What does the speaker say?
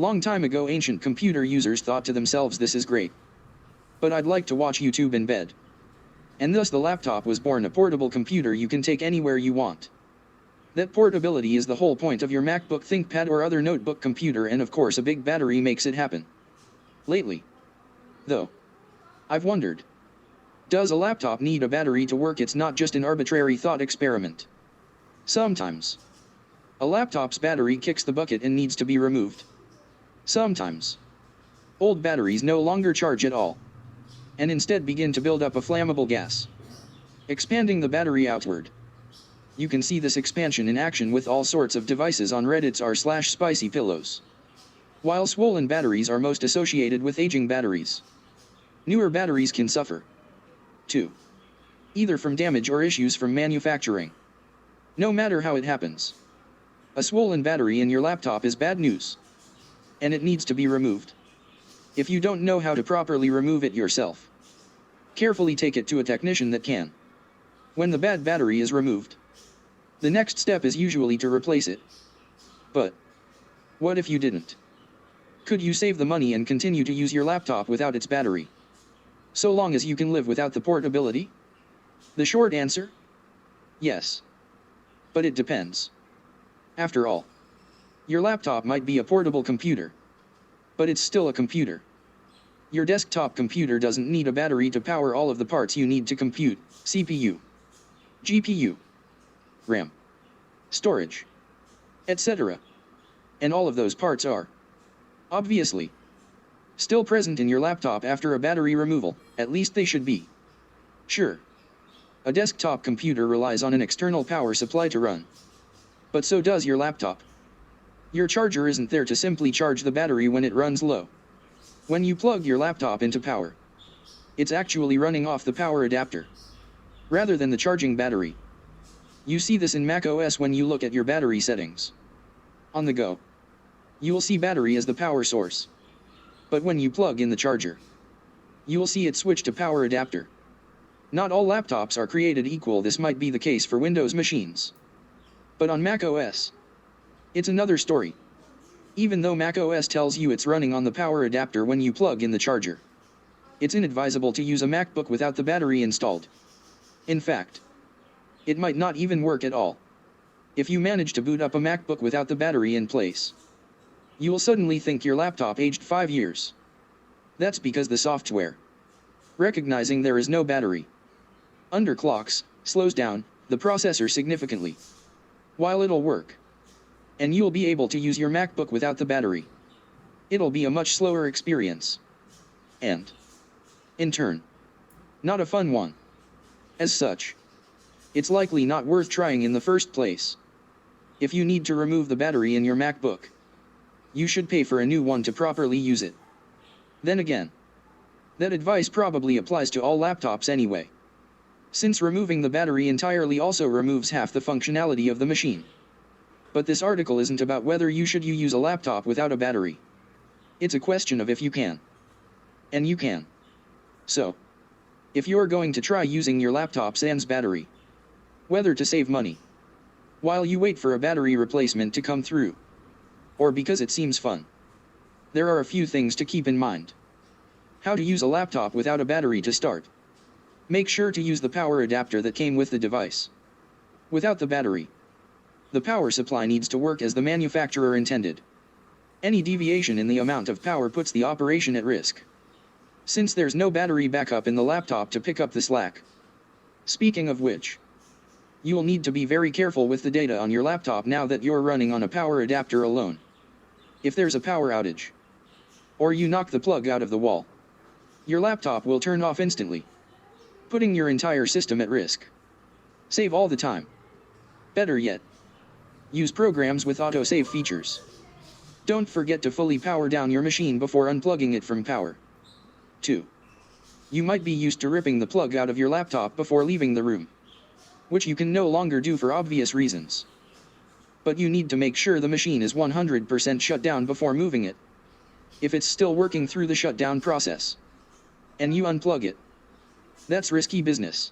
Long time ago ancient computer users thought to themselves, this is great, but I'd like to watch YouTube in bed. And thus the laptop was born, a portable computer you can take anywhere you want. That portability is the whole point of your MacBook, ThinkPad or other notebook computer, and of course a big battery makes it happen. Lately, though, I've wondered, does a laptop need a battery to work? It's not just an arbitrary thought experiment. Sometimes, a laptop's battery kicks the bucket and needs to be removed. Sometimes, old batteries no longer charge at all, and instead begin to build up a flammable gas, expanding the battery outward. You can see this expansion in action with all sorts of devices on Reddit's r/spicy pillows. While swollen batteries are most associated with aging batteries, newer batteries can suffer, too, either from damage or issues from manufacturing. No matter how it happens, a swollen battery in your laptop is bad news, and it needs to be removed. If you don't know how to properly remove it yourself, carefully take it to a technician that can. When the bad battery is removed, the next step is usually to replace it. But what if you didn't? Could you save the money and continue to use your laptop without its battery, so long as you can live without the portability? The short answer? Yes. But it depends. After all, your laptop might be a portable computer, but it's still a computer. Your desktop computer doesn't need a battery to power all of the parts you need to compute: CPU, GPU, RAM, storage, etc. And all of those parts are, obviously, still present in your laptop after a battery removal. At least they should be. Sure, a desktop computer relies on an external power supply to run, but so does your laptop. Your charger isn't there to simply charge the battery when it runs low. When you plug your laptop into power, it's actually running off the power adapter, rather than the charging battery. You see this in macOS when you look at your battery settings. On the go, you will see battery as the power source. But when you plug in the charger, you will see it switch to power adapter. Not all laptops are created equal. This might be the case for Windows machines, but on macOS, it's another story. Even though macOS tells you it's running on the power adapter when you plug in the charger, it's inadvisable to use a MacBook without the battery installed. In fact, it might not even work at all. If you manage to boot up a MacBook without the battery in place, you will suddenly think your laptop aged 5 years. That's because the software, recognizing there is no battery, underclocks, slows down the processor significantly. While it'll work, and you'll be able to use your MacBook without the battery, it'll be a much slower experience. And, in turn, not a fun one. As such, it's likely not worth trying in the first place. If you need to remove the battery in your MacBook, you should pay for a new one to properly use it. Then again, that advice probably applies to all laptops anyway, since removing the battery entirely also removes half the functionality of the machine. But this article isn't about whether you should use a laptop without a battery. It's a question of if you can. And you can. So, if you're going to try using your laptop sans battery, whether to save money while you wait for a battery replacement to come through, or because it seems fun, there are a few things to keep in mind. How to use a laptop without a battery to start. Make sure to use the power adapter that came with the device. Without the battery, the power supply needs to work as the manufacturer intended. Any deviation in the amount of power puts the operation at risk, since there's no battery backup in the laptop to pick up the slack. Speaking of which, you will need to be very careful with the data on your laptop now that you're running on a power adapter alone. If there's a power outage, or you knock the plug out of the wall, your laptop will turn off instantly, putting your entire system at risk. Save all the time. Better yet, use programs with autosave features. Don't forget to fully power down your machine before unplugging it from power. 2. You might be used to ripping the plug out of your laptop before leaving the room, which you can no longer do for obvious reasons. But you need to make sure the machine is 100% shut down before moving it. If it's still working through the shutdown process, and you unplug it, that's risky business.